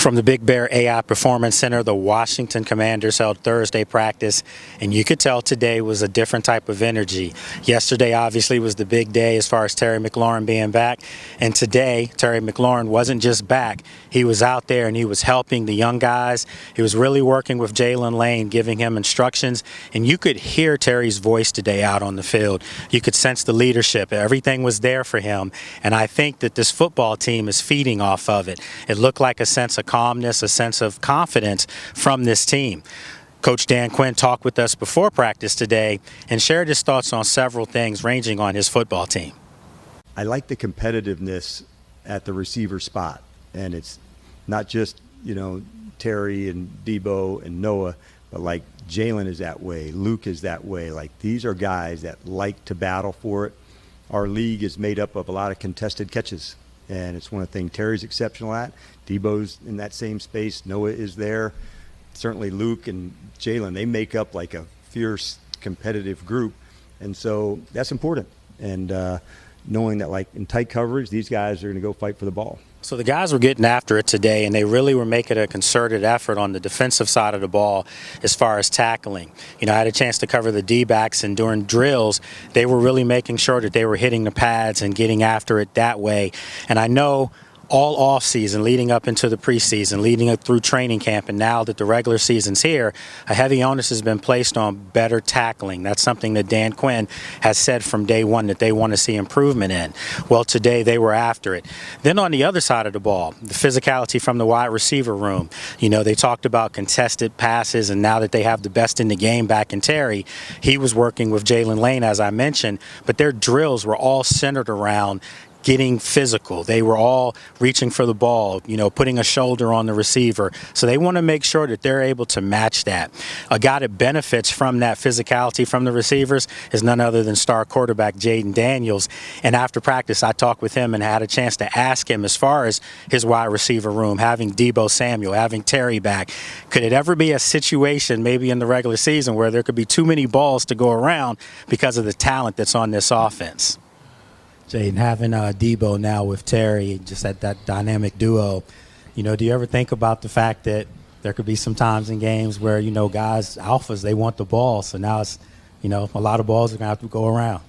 From the Big Bear AI Performance Center, the Washington Commanders held Thursday practice, and you could tell today was a different type of energy. Yesterday, obviously, was the big day as far as Terry McLaurin being back, and today, Terry McLaurin wasn't just back. He was out there, and he was helping the young guys. He was really working with Jalen Lane, giving him instructions, and you could hear Terry's voice today out on the field. You could sense the leadership. Everything was there for him, and I think that this football team is feeding off of it. It looked like a sense of calmness, a sense of confidence from this team. Coach Dan Quinn talked with us before practice today and shared his thoughts on several things ranging on his football team. I like the competitiveness at the receiver spot, and it's not just, Terry and Debo and Noah, but like Jalen is that way, Luke is that way. Like, these are guys that like to battle for it. Our league is made up of a lot of contested catches, and it's one of the things Terry's exceptional at. Debo's in that same space. Noah is there. Certainly Luke and Jalen, they make up like a fierce competitive group. And so that's important. And knowing that, like, in tight coverage, these guys are going to go fight for the ball. So the guys were getting after it today, and they really were making a concerted effort on the defensive side of the ball as far as tackling. I had a chance to cover the D-backs, and during drills, they were really making sure that they were hitting the pads and getting after it that way. And I know all off season, leading up into the preseason, leading up through training camp, and now that the regular season's here, a heavy onus has been placed on better tackling. That's something that Dan Quinn has said from day one that they want to see improvement in. Well, today they were after it. Then on the other side of the ball, the physicality from the wide receiver room. They talked about contested passes, and now that they have the best in the game back in Terry, he was working with Jalen Lane, as I mentioned, but their drills were all centered around getting physical. They were all reaching for the ball, putting a shoulder on the receiver. So they want to make sure that they're able to match that. A guy that benefits from that physicality from the receivers is none other than star quarterback Jayden Daniels. And after practice, I talked with him and had a chance to ask him, as far as his wide receiver room, having Debo Samuel, having Terry back, could it ever be a situation maybe in the regular season where there could be too many balls to go around because of the talent that's on this offense? Jayden, having Debo now with Terry, just at that dynamic duo, do you ever think about the fact that there could be some times in games where, guys, alphas, they want the ball, so now it's, a lot of balls are going to have to go around?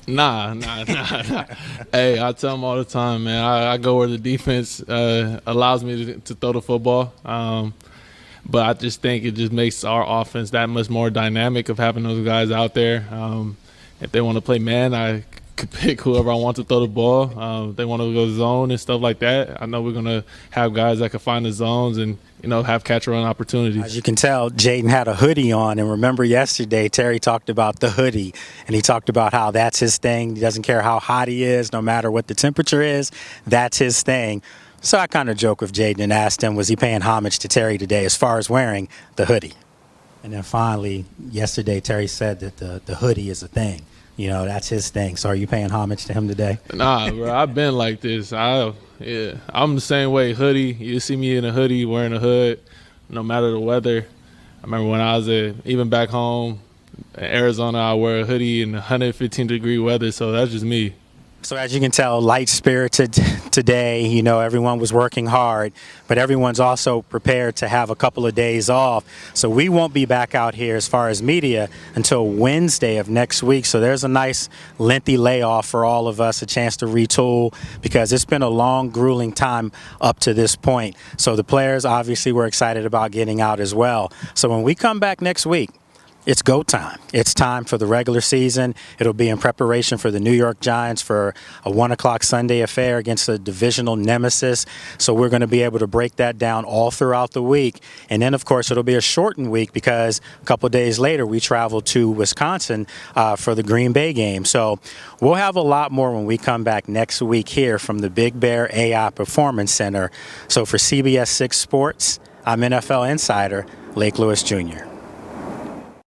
Nah. Hey, I tell them all the time, man, I go where the defense allows me to throw the football. But I just think it just makes our offense that much more dynamic of having those guys out there. If they want to play man, I could pick whoever I want to throw the ball. If they want to go zone and stuff like that, I know we're going to have guys that can find the zones and, have catch-run opportunities. As you can tell, Jayden had a hoodie on, and remember yesterday Terry talked about the hoodie, and he talked about how that's his thing. He doesn't care how hot he is, no matter what the temperature is, that's his thing. So I kind of joked with Jayden and asked him, was he paying homage to Terry today as far as wearing the hoodie? And then finally, yesterday, Terry said that the hoodie is a thing. That's his thing. So are you paying homage to him today? Nah, bro, I've been like this. I'm the same way. Hoodie, you see me in a hoodie, wearing a hood, no matter the weather. I remember when I was even back home in Arizona, I wear a hoodie in 115-degree weather, so that's just me. So as you can tell, light-spirited today. Everyone was working hard, but everyone's also prepared to have a couple of days off. So we won't be back out here as far as media until Wednesday of next week. So there's a nice lengthy layoff for all of us, a chance to retool, because it's been a long, grueling time up to this point. So the players obviously were excited about getting out as well. So when we come back next week, it's go time. It's time for the regular season. It'll be in preparation for the New York Giants for a 1 o'clock Sunday affair against a divisional nemesis. So we're going to be able to break that down all throughout the week. And then, of course, it'll be a shortened week because a couple of days later we travel to Wisconsin for the Green Bay game. So we'll have a lot more when we come back next week here from the Big Bear AI Performance Center. So for CBS 6 Sports, I'm NFL insider Lake Lewis Jr.